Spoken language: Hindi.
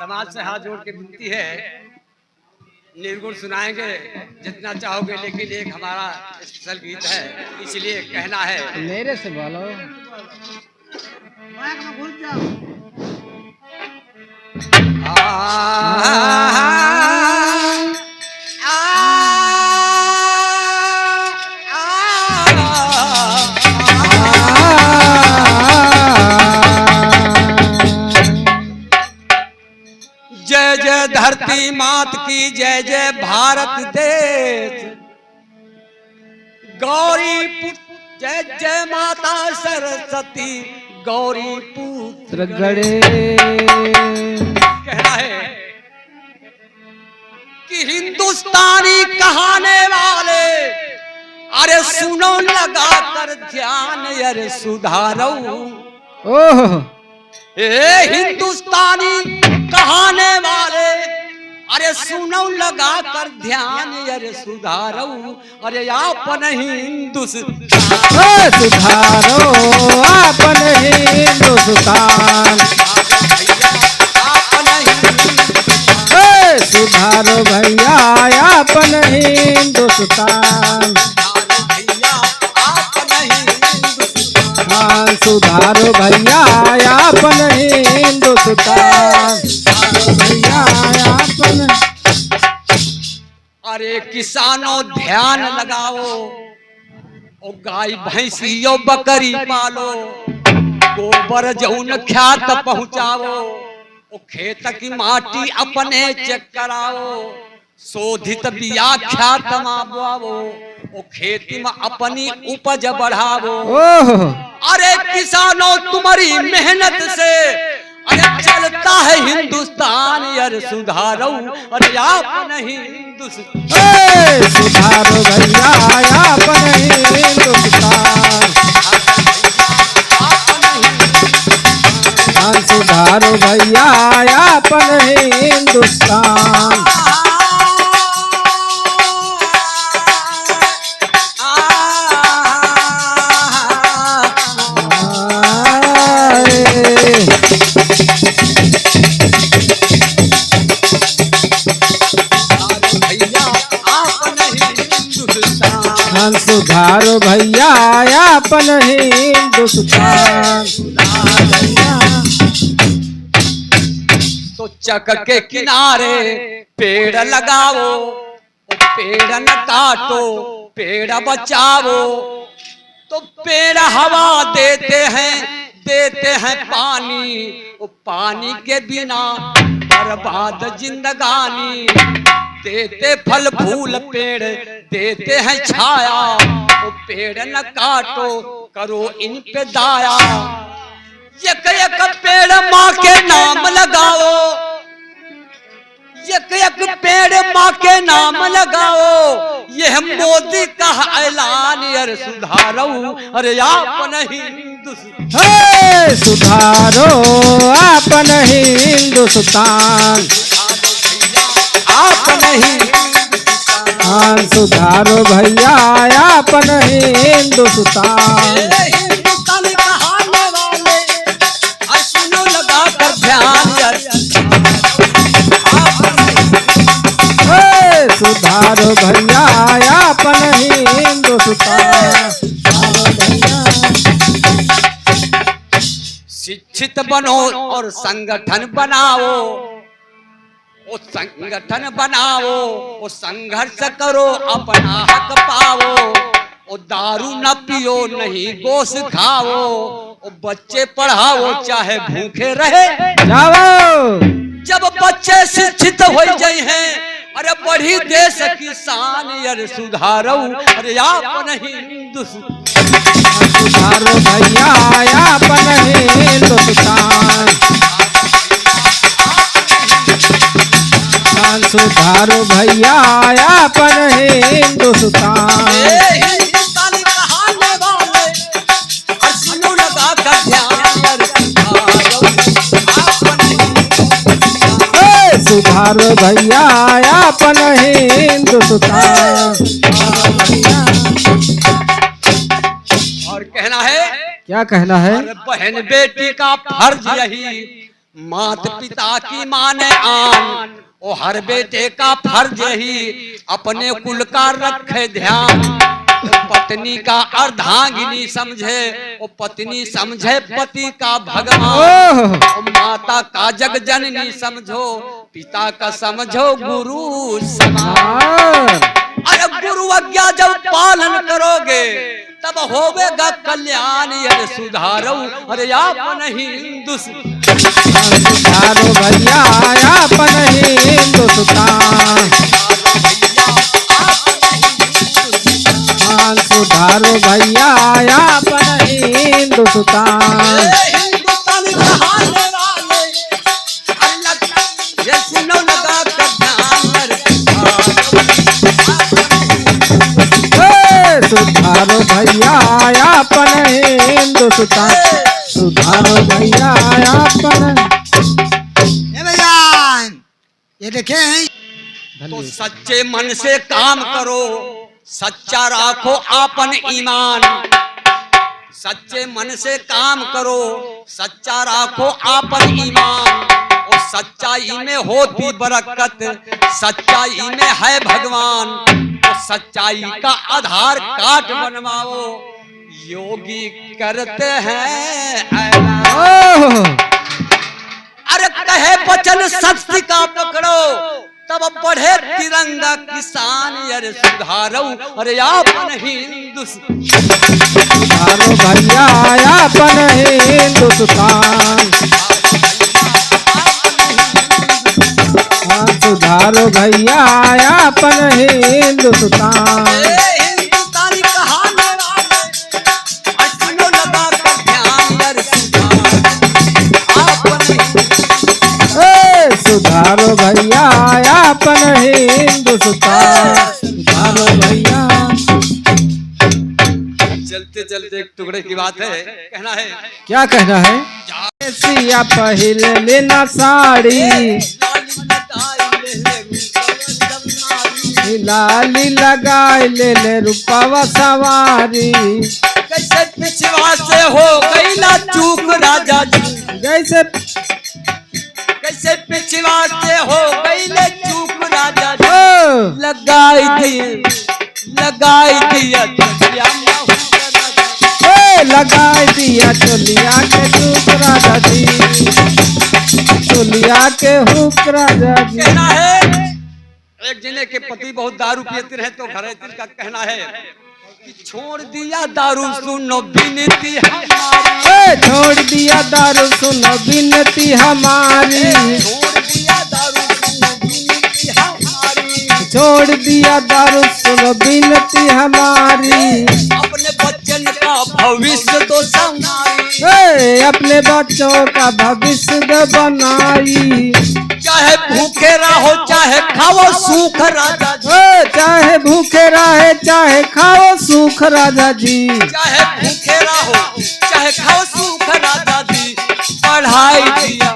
समाज से हाथ जोड़ के विनती है, निर्गुण सुनाएंगे जितना चाहोगे, लेकिन एक हमारा स्पेशल गीत है, इसलिए कहना है। मेरे से बोलो। जय जय धरती मात की, जय जय भारत देश, गौरी पुत्र जय जय माता सरस्वती, गौरी पुत्र गणेश। कहना है कि हिंदुस्तानी कहाने वाले, अरे सुनो लगा कर ध्यान, अरे सुधारो। ओह, हिंदुस्तानी कहाने वाले, अरे सुनो लगा कर ध्यान, अरे सुधारो। अरे आपन हिंदुस्तान सुधारो, आपन हिंदुस्तान। सुधारो भैया आपन हिंदुस्तान। हाँ, सुधारो भैया आपन हिंदुस्तान। भैया आपन। अरे किसानों ध्यान लगाओ, ओ गाय भैंसियों बकरी पालो, गोबर जौन ख्यात पहुँचाओ, ओ खेत की माटी अपने चेक कराओ, शोधित बिया ख्यात माबो, ओ खेती में अपनी उपज बढ़ावो। अरे किसानों तुम्हारी मेहनत से, अरे चलता है हिंदुस्तान, अरे सुधारो। अरे आपन हिंदुस्तान। सुधारो भैया आपन हिंदुस्तान। सुधारो भैया आपन हिंदुस्तान। सुधारो भैया आपन हिंदुस्तान। तो चक के किनारे पेड़ लगाओ, पेड़ न काटो, पेड़ बचाओ। तो पेड़ हवा देते हैं पानी, वो पानी के बिना बर्बाद जिंदगानी। देते फल फूल पेड़, देते हैं छाया, वो पेड़ न काटो, करो इन पे दाया। एक एक पेड़ माँ के नाम लगाओ, एक एक पेड़ माँ के नाम लगाओ, यह मोदी का ऐलान, अरे सुधारो। अरे आपन हिंदुस्तान। सुधारो आपन हिंदुस्तान। आपन हिंदुस्तान। सुधारो भैया आपन हिंदुस्तान। हिंदुस्तान कहाने वाले, अरे सुनो लगा कर ध्यान, सुधारो भैया आपन हिंदुस्तान। शिक्षित बनो और संगठन बनाओ, ओ संगठन बनाओ, ओ संघर्ष करो, अपना हक पाओ। ओ दारू न पियो, नहीं गोश खाओ, ओ बच्चे पढ़ाओ, चाहे भूखे रहे जाओ। जब बच्चे शिक्षित हो जाए हैं, अरे बढ़ी देश की शान, अरे सुधारो। अरे आपन हिंदुस्तान। सुधारो भैया आपन हिंदुस्तान। सुधारो भैया आपन हिंदुस्तान। हिंदुस्तान कहाने वाले, अरे सुनो लगा कर ध्यान, अरे सुधारो भैया आपन हिंदुस्तान। और कहना है, क्या कहना है? अरे बहन बेटी का फर्ज यही, मात पिता की माने आन, ओ हर बेटे का फर्ज ही अपने कुल का रखे ध्यान। ओ पत्नी का अर्धांगिनी समझे, ओ पत्नी समझे पति का भगवान। ओह ओ माता का जग जननी समझो, पिता का समझो गुरु समान। अरे गुरु आज्ञा जब पालन करोगे तब होवेगा कल्याण। अरे सुधारो अरे आपन हिंदुस्तान, सुधारो भैया अपन हिंदुस्तान। सुधारो भैया अपन हिंदुस्तान। हिंदुस्तान कहाने वाले ये सुनो लगा कर ध्यान। सुधारो भैया अपन हिंदुस्तान। सुधारो भैया अपन। भैया ये देखें, तो सच्चे मन से काम करो, सच्चा राखो आपन ईमान। सच्चे मन से काम करो, सच्चा राखो आपन ईमान। और सच्चाई में होती बरकत, सच्चाई में है भगवान। और सच्चाई का आधार कार्ड बनवाओ, योगी करते हैं ऐलान। ओह अरे कहे वचन सत्य का पकड़ो, तब बढ़े तिरंगा किसान। अरे सुधारो अरे आपन हिंदुस्तान। सुधारो भैया अपन हिंदुस्तान। सुधारो भैया अपन हिंदुस्तान। हिंदुस्तानी कहाने वाले सुनो लगा कर ध्यान। अरे सुधारो सुधारो भैया अपन हिंदुस्तान। सुधारो भैया। चलते चलते एक टुकड़े की बात है, कहना है क्या कहना है? सिया पहिल लेना साड़ी, लाली लगाए ले ले रूपवा सवारी। कैसे पिछवा से हो गई ना चूक राजा जी, जैसे कैसे पिछवा से हो गई ना चूक राजा जी। ओ, लगाई दिया लगाए दिया चोलिया के हुक राजा जी। चोलिया के हुक राजा जी। कहना है एक जने के पति बहुत दारू पीते रहे तो घर का कहना है कि छोड़ दिया दारू सुनो बिनती हमारी। छोड़ दिया दारू सुनो बिनती हमारी। छोड़ दिया दारू सुनो बिनती हमारी। छोड़ दिया दारू सुनो बिनती हमारी। अपने बच्चन का भविष्य तो संभाली। अपने बच्चों का भविष्य बनाई। चाहे भूखे रहो चाहे खाओ सुख राजा जी। चाहे भूखे रहे चाहे खाओ सुख राजा जी। चाहे भूखे रहो चाहे खाओ सुख राजा जी। पढ़ाई दिया